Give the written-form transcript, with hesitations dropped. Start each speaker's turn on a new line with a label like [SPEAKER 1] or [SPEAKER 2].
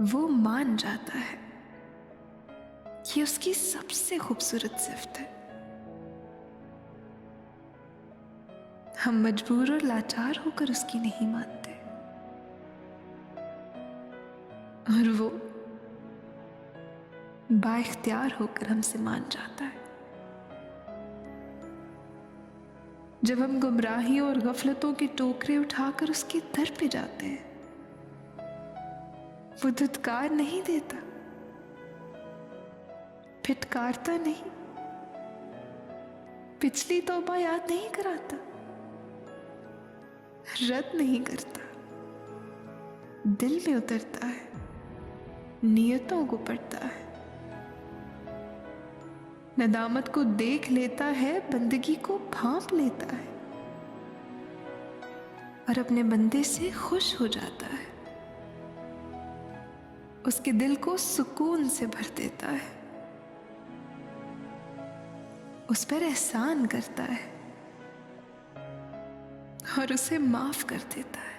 [SPEAKER 1] वो मान जाता है ये उसकी सबसे खूबसूरत सिफ्त है। हम मजबूर और लाचार होकर उसकी नहीं मानते, और वो बाइख्तियार होकर हमसे मान जाता है। जब हम गुमराही और गफलतों के टोकरे उठाकर उसके दर पे जाते हैं, वो धुतकार नहीं देता, फिटकारता नहीं, पिछली तौबा याद नहीं कराता, रद्द नहीं करता, दिल में उतरता है, नियतों को पढ़ता है, नदामत को देख लेता है, बंदगी को भांप लेता है और अपने बंदे से खुश हो जाता है, उसके दिल को सुकून से भर देता है, उस पर एहसान करता है और उसे माफ कर देता है।